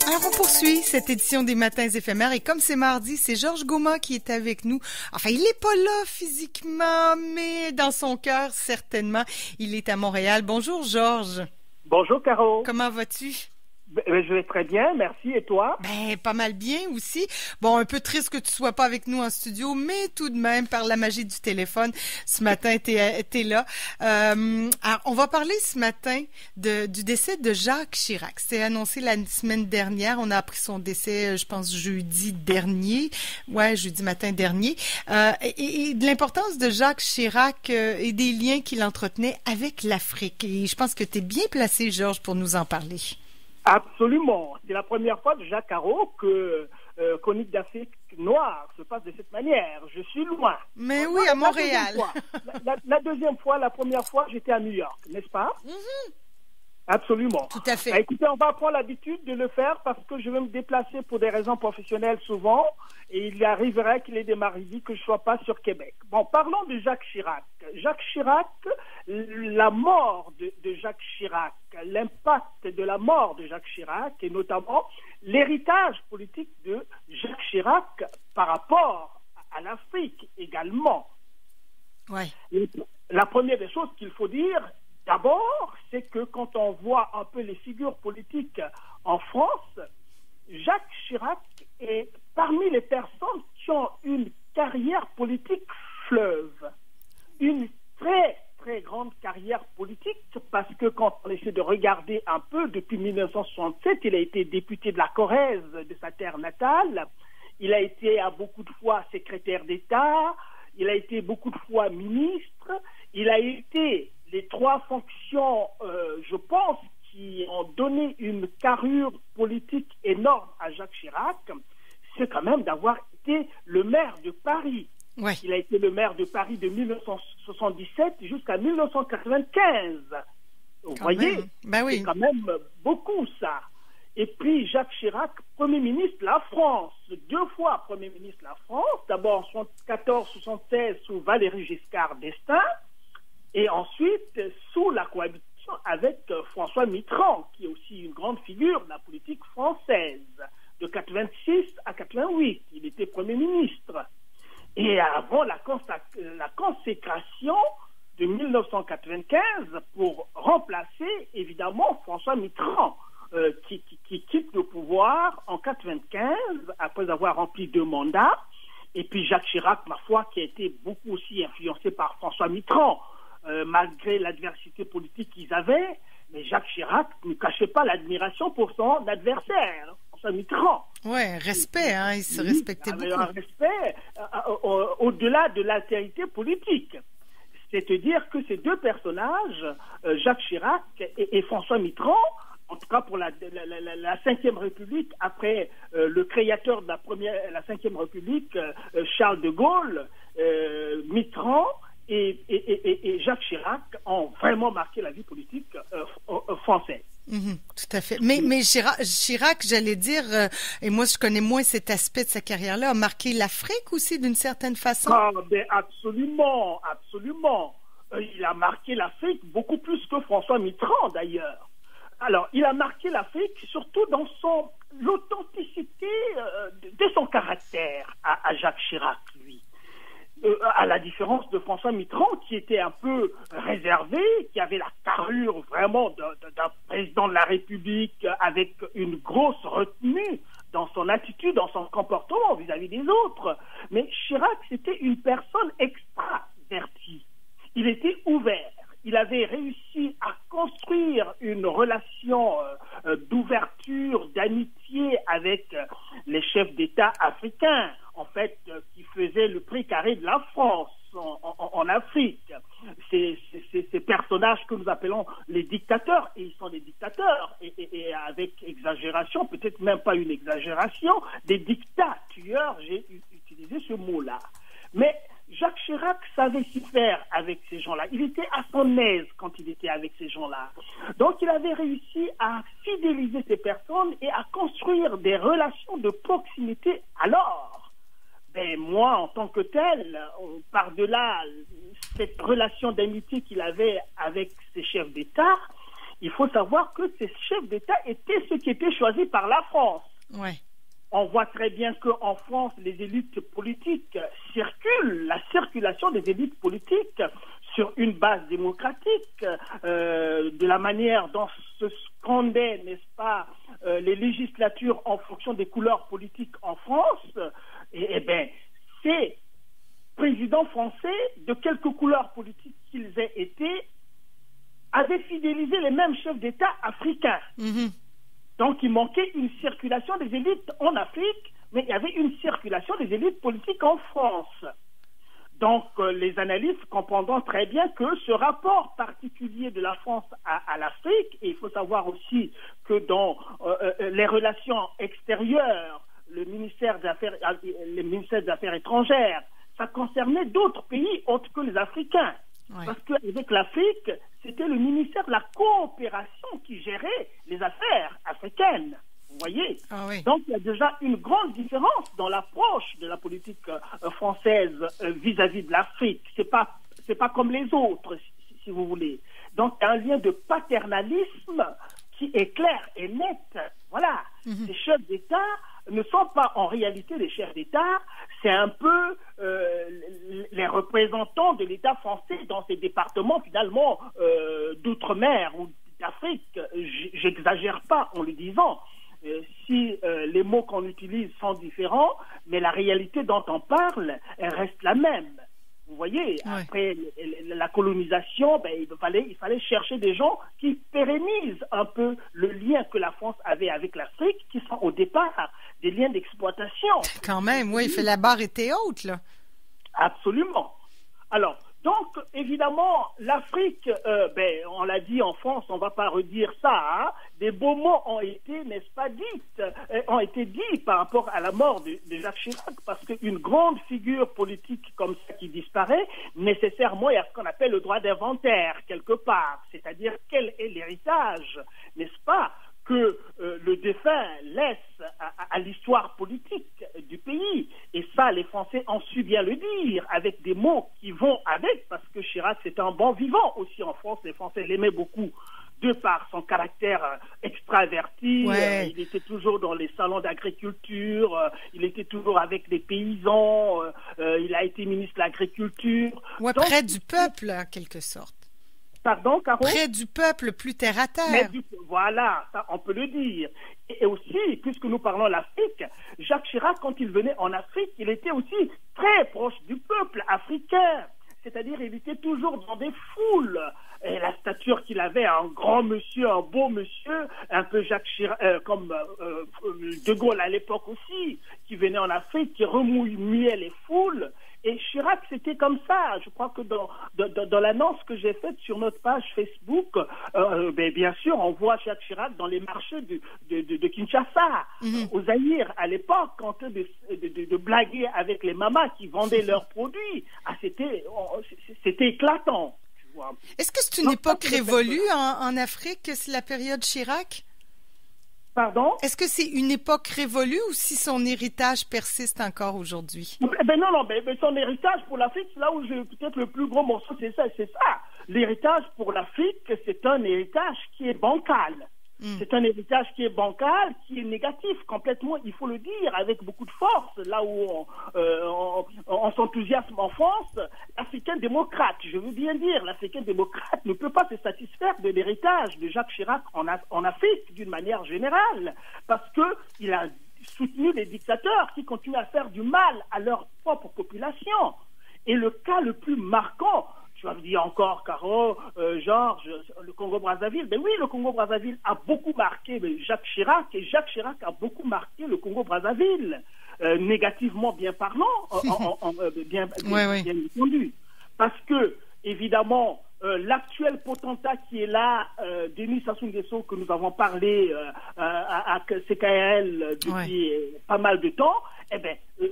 Alors, on poursuit cette édition des Matins éphémères et comme c'est mardi, c'est Georges Goma qui est avec nous. Enfin, il n'est pas là physiquement, mais dans son cœur, certainement. Il est à Montréal. Bonjour, Georges. Bonjour, Caro. Comment vas-tu? Je vais très bien, merci. Et toi? Ben, pas mal bien aussi. Bon, un peu triste que tu sois pas avec nous en studio, mais tout de même, par la magie du téléphone, ce matin, t'es là. Alors, on va parler ce matin du décès de Jacques Chirac. C'était annoncé la semaine dernière. On a appris son décès, je pense, jeudi dernier. Ouais, jeudi matin dernier. Et de l'importance de Jacques Chirac et des liens qu'il entretenait avec l'Afrique. Et je pense que tu es bien placé, Georges, pour nous en parler. Absolument. C'est la première fois, déjà, Caro, que Chronique d'Afrique noire se passe de cette manière. Je suis loin. Mais oui, à Montréal. La deuxième fois, la première fois, j'étais à New York, n'est-ce pas? Mm-hmm. Absolument. Tout à fait. Écoutez, on va prendre l'habitude de le faire parce que je vais me déplacer pour des raisons professionnelles souvent et il arriverait qu'il ait des maridis que je ne sois pas sur Québec. Bon, parlons de Jacques Chirac. Jacques Chirac, la mort de Jacques Chirac, l'impact de la mort de Jacques Chirac et notamment l'héritage politique de Jacques Chirac par rapport à l'Afrique également. Ouais. La première des choses qu'il faut dire, d'abord, c'est que quand on voit un peu les figures politiques en France, Jacques Chirac est parmi les personnes qui ont une carrière politique fleuve. Une très, très grande carrière politique parce que quand on essaie de regarder un peu, depuis 1967, il a été député de la Corrèze, de sa terre natale. Il a été à beaucoup de fois secrétaire d'État. Il a été beaucoup de fois ministre. Il a été les trois fonctions, je pense, qui ont donné une carrure politique énorme à Jacques Chirac, c'est quand même d'avoir été le maire de Paris. Ouais. Il a été le maire de Paris de 1977 jusqu'à 1995. Vous voyez, ben oui. C'est quand même beaucoup ça. Et puis Jacques Chirac, Premier ministre de la France, 2 fois Premier ministre de la France, d'abord en 1974-1976 sous Valéry Giscard d'Estaing, et ensuite sous la cohabitation avec François Mitterrand, qui est aussi une grande figure de la politique française, de 86 à 88. Il était Premier ministre. Et avant la consécration de 1995 pour remplacer évidemment François Mitterrand, qui quitte le pouvoir en 1995 après avoir rempli 2 mandats. Et puis Jacques Chirac, ma foi, qui a été beaucoup aussi influencé par François Mitterrand. Malgré l'adversité politique qu'ils avaient, mais Jacques Chirac ne cachait pas l'admiration pour son adversaire, François Mitterrand. Ouais, respect, hein, il se respectait beaucoup. Un respect au-delà de l'altérité politique. C'est-à-dire que ces 2 personnages, Jacques Chirac et François Mitterrand, en tout cas pour la Ve République, après le créateur de la Ve République, Charles de Gaulle, Mitterrand, et Jacques Chirac ont vraiment marqué la vie politique française. Tout à fait. Mais Chirac, j'allais dire, et moi je connais moins cet aspect de sa carrière-là, a marqué l'Afrique aussi d'une certaine façon. Ah, ben absolument, absolument. Il a marqué l'Afrique beaucoup plus que François Mitterrand d'ailleurs. Alors, il a marqué l'Afrique surtout dans l'authenticité de son caractère à Jacques Chirac, lui. À la différence de François Mitterrand, qui était un peu réservé, qui avait la carrure vraiment d'un président de la République avec une grosse retenue dans son attitude, dans son comportement vis-à-vis des autres. Mais Chirac, c'était une personne extravertie. Il était ouvert. Il avait réussi à construire une relation d'ouverture, d'amitié avec les chefs d'État africains, en fait, qui faisaient le prix carré de la France en Afrique. Ces personnages que nous appelons les dictateurs, et ils sont des dictateurs, et avec exagération, peut-être même pas une exagération, des dictateurs, j'ai utilisé ce mot-là. Mais Jacques Chirac savait s'y faire avec ces gens-là. Il était à son aise quand il était avec ces gens-là. Donc, il avait réussi à fidéliser ces personnes et à construire des relations de proximité. Alors, moi, en tant que tel, par-delà cette relation d'amitié qu'il avait avec ses chefs d'État, il faut savoir que ces chefs d'État étaient ceux qui étaient choisis par la France. Ouais. On voit très bien qu'en France, les élites politiques circulent, la circulation des élites politiques sur une base démocratique, de la manière dont se scandaient, n'est-ce pas, les législatures en fonction des couleurs politiques en France, et bien, ces présidents français, de quelque couleur politique qu'ils aient été, avaient fidélisé les mêmes chefs d'État africains. Mm-hmm. Donc, il manquait une circulation des élites en Afrique, mais il y avait une circulation des élites politiques en France. Donc, les analystes comprendront très bien que ce rapport particulier de la France à l'Afrique, et il faut savoir aussi que dans les relations extérieures, le ministère des Affaires étrangères, ça concernait d'autres pays autres que les Africains. Ouais. Parce qu'avec l'Afrique, c'était le ministère de la coopération qui gérait les affaires africaines. Vous voyez? Ah oui. Donc, il y a déjà une grande différence dans l'approche de la politique française vis-à-vis de l'Afrique. C'est pas comme les autres, si vous voulez. Donc, il y a un lien de paternalisme qui est clair et net. Voilà. Mm-hmm. Les chefs d'État ne sont pas en réalité des chefs d'État, c'est un peu les représentants de l'État français dans ces départements finalement d'outre-mer ou d'Afrique. J'exagère pas en le disant. Si les mots qu'on utilise sont différents, mais la réalité dont on parle, elle reste la même. Vous voyez, ouais. Après la colonisation, ben, il fallait chercher des gens qui pérennisent un peu le lien que la France avait avec l'Afrique, qui sont au départ des liens d'exploitation. Quand même, oui, la barre était haute, là. Absolument. Alors, donc, évidemment, l'Afrique, on l'a dit en France, on ne va pas redire ça, hein, des beaux mots ont été, n'est-ce pas, ont été dits par rapport à la mort de Jacques Chirac, parce qu'une grande figure politique comme ça qui disparaît, nécessairement, il y a ce qu'on appelle le droit d'inventaire, quelque part, c'est-à-dire quel est l'héritage, n'est-ce pas, que le défunt laisse à l'histoire politique du pays. Et ça, les Français ont su bien le dire, avec des mots qui vont avec, parce que Chirac, c'était un bon vivant aussi en France. Les Français l'aimaient beaucoup, de par son caractère extraverti. Ouais. Il était toujours dans les salons d'agriculture, il était toujours avec les paysans, il a été ministre de l'Agriculture. Ouais, donc, près du peuple, en quelque sorte. Pardon, Caro? Près du peuple, plus terre à terre. Voilà, ça, on peut le dire. Et aussi, puisque nous parlons de l'Afrique, Jacques Chirac, quand il venait en Afrique, il était aussi très proche du peuple africain. C'est-à-dire, il était toujours dans des foules. Et la stature qu'il avait, un grand monsieur, un beau monsieur, un peu Jacques Chirac, comme De Gaulle à l'époque aussi, qui venait en Afrique, qui remuait les foules. Et Chirac, c'était comme ça. Je crois que dans l'annonce que j'ai faite sur notre page Facebook, bien sûr, on voit Jacques Chirac dans les marchés de Kinshasa, au Zaïre, à l'époque, en train de blaguer avec les mamas qui vendaient leurs produits. Ah, c'était éclatant. Tu vois. Est-ce que c'est une époque révolue en Afrique, c'est la période Chirac? Pardon? Est-ce que c'est une époque révolue ou si son héritage persiste encore aujourd'hui? Non, son héritage pour l'Afrique, c'est là où j'ai peut-être le plus gros morceau, c'est ça. L'héritage pour l'Afrique, c'est un héritage qui est bancal. C'est un héritage qui est bancal, qui est négatif complètement, il faut le dire, avec beaucoup de force, là où on s'enthousiasme en France. L'Africain démocrate, je veux bien dire, l'Africain démocrate ne peut pas se satisfaire de l'héritage de Jacques Chirac en Afrique d'une manière générale, parce qu'il a soutenu les dictateurs qui continuent à faire du mal à leur propre population. Et le cas le plus marquant, tu vas me dire encore, Caro, Georges, le Congo-Brazzaville. Ben oui, le Congo-Brazzaville a beaucoup marqué Jacques Chirac, et Jacques Chirac a beaucoup marqué le Congo-Brazzaville, négativement bien parlant, bien entendu. Parce que, évidemment, l'actuel potentat qui est là, Denis Sassou Nguesso, que nous avons parlé à CKL depuis pas mal de temps,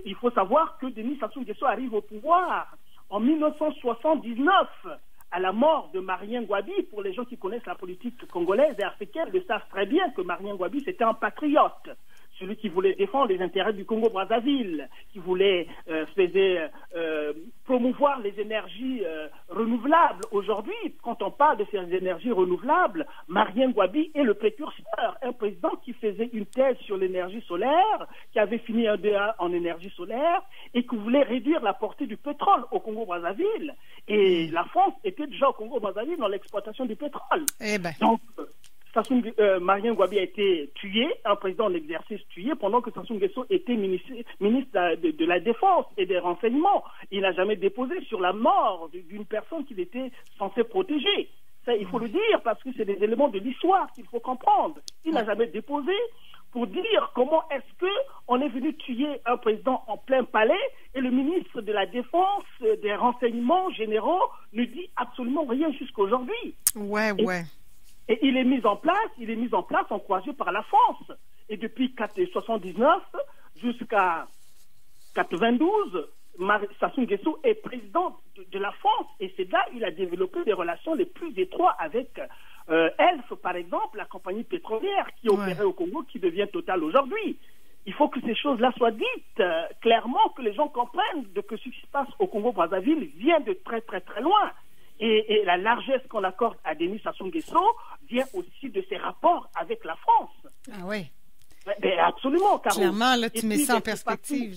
il faut savoir que Denis Sassou Nguesso arrive au pouvoir en 1979, à la mort de Marien Ngouabi. Pour les gens qui connaissent la politique congolaise et africaine, ils savent très bien que Marien Ngouabi, c'était un patriote. celui qui voulait défendre les intérêts du Congo-Brazzaville, qui voulait promouvoir les énergies renouvelables. Aujourd'hui, quand on parle de ces énergies renouvelables, Marien Ngouabi est le précurseur, un président qui faisait une thèse sur l'énergie solaire, qui avait fini un DA en énergie solaire et qui voulait réduire la portée du pétrole au Congo-Brazzaville. Et la France était déjà au Congo-Brazzaville dans l'exploitation du pétrole. Donc, Marien Ngouabi a été tué, un président en exercice tué, pendant que Sassou Nguesso était ministre de la Défense et des Renseignements. Il n'a jamais déposé sur la mort d'une personne qu'il était censé protéger. Ça, il faut le dire, parce que c'est des éléments de l'histoire qu'il faut comprendre. Il n'a jamais déposé pour dire comment est-ce qu'on est venu tuer un président en plein palais et le ministre de la Défense, des Renseignements généraux ne dit absolument rien jusqu'à aujourd'hui. Et il est mis en place, encouragé par la France. Et depuis 1979 jusqu'à 92, Sassou Nguesso est président de la France. Et c'est là qu'il a développé des relations les plus étroites avec Elf, par exemple, la compagnie pétrolière qui opérait au Congo, qui devient Total aujourd'hui. Il faut que ces choses-là soient dites clairement, que les gens comprennent que ce qui se passe au Congo-Brazzaville vient de très très très loin. Et la largesse qu'on accorde à Denis Sassou Nguesso vient aussi de ses rapports avec la France. Ah oui. Mais absolument, Caro. Clairement, là, tu mets ça en perspective.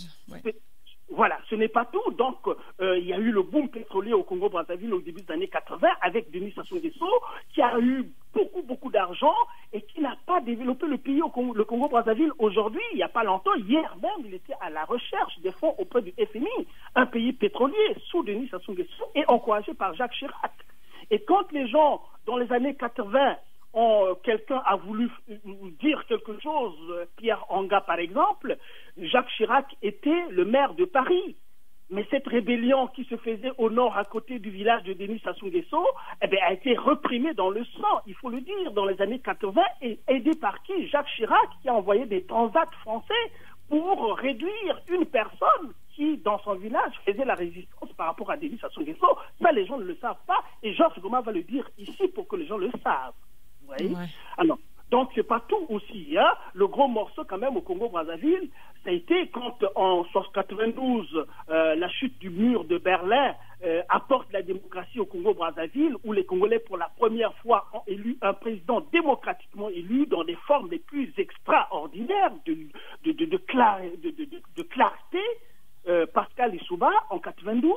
Voilà, ce n'est pas tout. Donc, il y a eu le boom pétrolier au Congo-Brazzaville au début des années 80 avec Denis Sassou Nguesso, qui a eu beaucoup d'argent et qui n'a pas développé le pays, le Congo-Brazzaville aujourd'hui. Il n'y a pas longtemps, hier même, il était à la recherche des fonds auprès du FMI, un pays pétrolier sous Denis Sassou Nguesso et encouragé par Jacques Chirac. Et quand les gens, dans les années 80, quelqu'un a voulu dire quelque chose, Pierre Anga par exemple, Jacques Chirac était le maire de Paris. Mais cette rébellion qui se faisait au nord à côté du village de Denis Sassou Nguesso a été reprimée dans le sang, il faut le dire, dans les années 80, et aidée par qui? Jacques Chirac, qui a envoyé des transats français pour réduire une personne qui, dans son village, faisait la résistance par rapport à Denis Sassou Nguesso. Ça, les gens ne le savent pas, et Georges Goma va le dire ici pour que les gens le savent. Vous voyez? Alors, donc, c'est pas tout aussi. Hein. Le gros morceau, quand même, au Congo-Brazzaville, ça a été quand, en 1992, la chute du mur de Berlin apporte la démocratie au Congo-Brazzaville, où les Congolais, pour la première fois, ont élu un président démocratiquement élu dans des formes les plus extraordinaires de clarté. Pascal Lissouba en 92,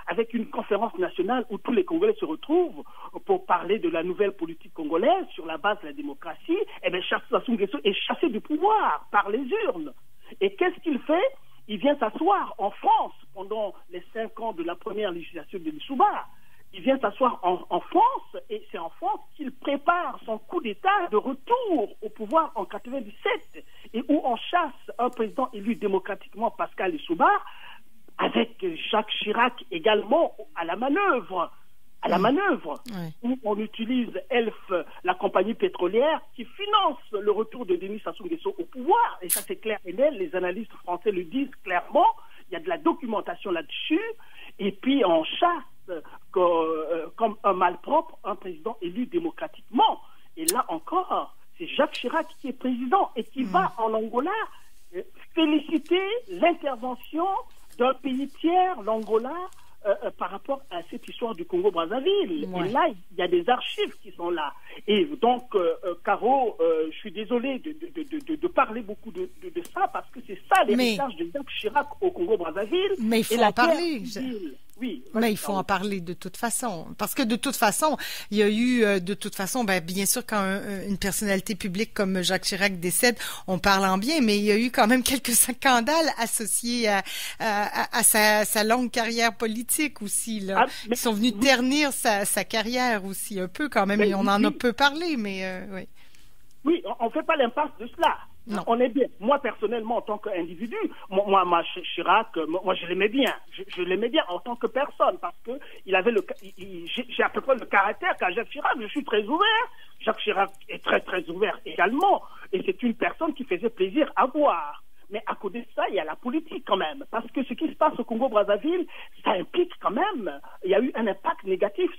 avec une conférence nationale où tous les Congolais se retrouvent pour parler de la nouvelle politique congolaise sur la base de la démocratie, et bien Sassou Nguesso est chassé du pouvoir par les urnes. Et qu'est-ce qu'il fait? Il vient s'asseoir en France pendant les 5 ans de la première législature de Lissouba. Il vient s'asseoir en France, et c'est en France qu'il prépare son coup d'État de retour au pouvoir en 97, et où on chasse un président élu démocratiquement, Pascal Lissouba, avec Jacques Chirac également à la manœuvre. Où on utilise Elf, la compagnie pétrolière, qui finance le retour de Denis Sassou Nguesso au pouvoir, et ça c'est clair et net, les analystes français le disent clairement, il y a de la documentation là-dessus, et puis on chasse comme un malpropre un président élu démocratiquement. Et là encore, c'est Jacques Chirac qui est président et qui va en Angola féliciter l'intervention d'un pays tiers, l'Angola, par rapport à cette histoire du Congo-Brazzaville. Et là, il y a des archives qui sont là. Et donc, Caro, je suis désolé de parler beaucoup de ça, parce que c'est ça l'héritage de Jacques Chirac au Congo-Brazzaville. Mais il faut en parler. Oui, mais il faut en parler de toute façon. Parce que de toute façon, il y a eu, bien sûr, quand une personnalité publique comme Jacques Chirac décède, on parle en bien, mais il y a eu quand même quelques scandales associés à sa longue carrière politique aussi, là. Qui sont venus ternir sa carrière aussi, un peu quand même, et on en a peu parlé, mais oui. Oui, on ne fait pas l'impasse de cela. Non. On est bien. Moi, personnellement, en tant qu'individu, moi Chirac, moi, je l'aimais bien. Je l'aimais bien en tant que personne, parce que j'ai à peu près le caractère qu'a Jacques Chirac. Je suis très ouvert. Jacques Chirac est très, très ouvert également. Et c'est une personne qui faisait plaisir à voir. Mais à côté de ça, il y a la politique quand même. Parce que ce qui se passe au Congo-Brazzaville, ça implique quand même, il y a eu un impact négatif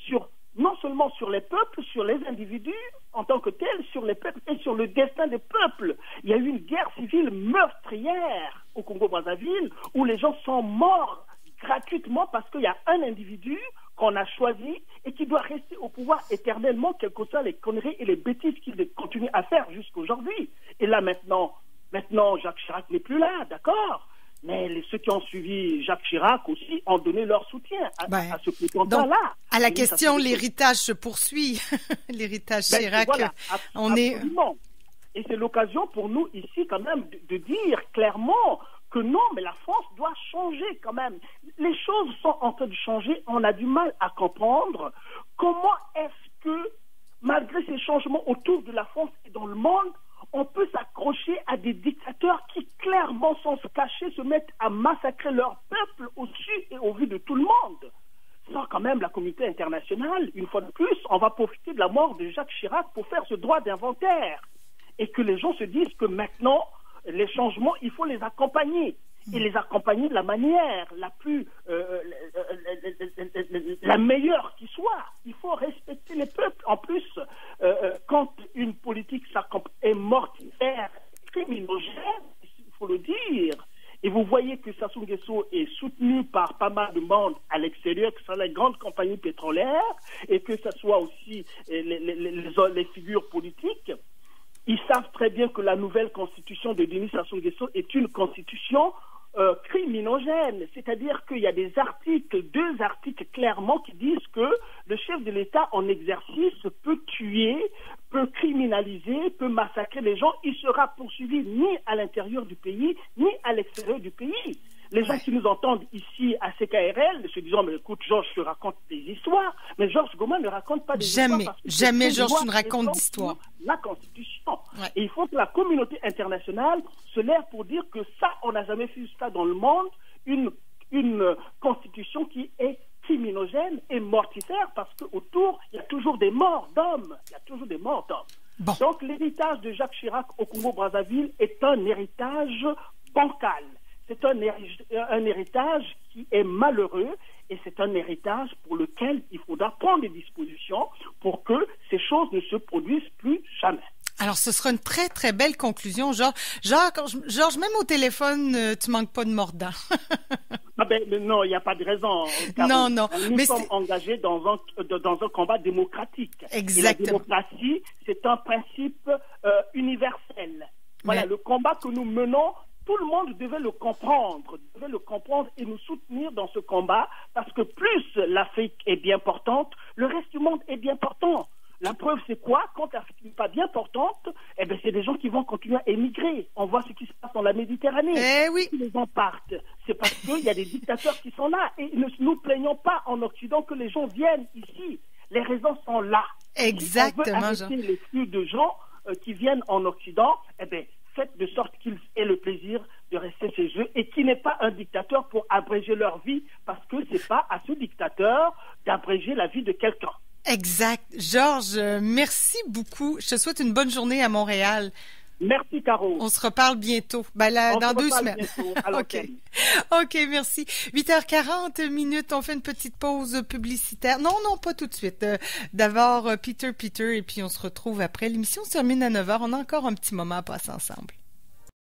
non seulement sur les peuples, sur les individus en tant que tels, sur les peuples et sur sur le destin des peuples. Il y a eu une guerre civile meurtrière au Congo-Brazzaville où les gens sont morts gratuitement parce qu'il y a un individu qu'on a choisi et qui doit rester au pouvoir éternellement, quelles que soient les conneries et les bêtises qu'il continue à faire jusqu'aujourd'hui. Et là maintenant, Jacques Chirac n'est plus là, d'accord? Mais ceux qui ont suivi Jacques Chirac aussi ont donné leur soutien à ce prétendat-là. À la question, l'héritage se poursuit. L'héritage Chirac, voilà, absolument. Et c'est l'occasion pour nous ici quand même de dire clairement que non, mais la France doit changer quand même. Les choses sont en train de changer. On a du mal à comprendre comment est-ce que, malgré ces changements autour de la France et dans le monde, on peut s'accrocher à des dictateurs qui, clairement, sans se cacher, se mettent à massacrer leur peuple au-dessus et au vu de tout le monde. Sans quand même la communauté internationale, une fois de plus, on va profiter de la mort de Jacques Chirac pour faire ce droit d'inventaire. Et que les gens se disent que maintenant, les changements, il faut les accompagner. Et les accompagner de la manière la plus la meilleure qui soit. Il faut respecter les peuples. En plus, quand une politique est mortifère, criminogène, il faut le dire. Et vous voyez que Sassou Nguesso est soutenu par pas mal de monde à l'extérieur, que ce soit les grandes compagnies pétrolières et que ce soit aussi les figures politiques. Ils savent très bien que la nouvelle constitution de Denis Sassou Nguesso est une constitution criminogène, c'est-à-dire qu'il y a deux articles clairement qui disent que le chef de l'État en exercice peut tuer, peut criminaliser, peut massacrer les gens. Il sera poursuivi ni à l'intérieur du pays, ni à l'extérieur du pays. Les gens qui nous entendent ici à CKRL se disant, mais écoute, Georges, je raconte des histoires, mais Georges Goma ne raconte pas des histoires. Jamais Georges ne raconte d'histoire. La Constitution. Ouais. Et il faut que la communauté internationale se lève pour dire que ça, on n'a jamais vu ça dans le monde, une Constitution qui est criminogène et mortifère parce qu'autour, il y a toujours des morts d'hommes. Bon. Donc l'héritage de Jacques Chirac au Congo-Brazzaville est un héritage bancal. C'est un héritage qui est malheureux et c'est un héritage pour lequel il faudra prendre des dispositions pour que ces choses ne se produisent plus jamais. Alors, ce sera une très, très belle conclusion, Georges. Georges, même au téléphone, tu manques pas de mordant. Non, il n'y a pas de raison. Non. Nous sommes engagés dans un combat démocratique. Exactement. Et la démocratie, c'est un principe universel. Voilà, le combat que nous menons, tout le monde devait le comprendre et nous soutenir dans ce combat parce que plus l'Afrique est bien portante, le reste du monde est bien portant. La preuve, c'est quoi? Quand l'Afrique n'est pas bien portante, c'est des gens qui vont continuer à émigrer. On voit ce qui se passe dans la Méditerranée. Oui. Si les gens partent, c'est parce qu'il y a des dictateurs qui sont là. Et ne nous plaignons pas en Occident que les gens viennent ici. Les raisons sont là. Exactement. Si on veut arrêter les flux de gens qui viennent en Occident, faites de sorte qu'ils aient le plaisir de rester chez eux et qui n'est pas un dictateur pour abréger leur vie, parce que c'est pas à ce dictateur d'abréger la vie de quelqu'un. Exact. Georges, merci beaucoup. Je te souhaite une bonne journée à Montréal. Merci, Caro. On se reparle bientôt. Dans 2 semaines. OK, merci. 8h40 minutes, on fait une petite pause publicitaire. Non, pas tout de suite. D'abord, Peter, et puis on se retrouve après. L'émission se termine à 9h. On a encore un petit moment à passer ensemble.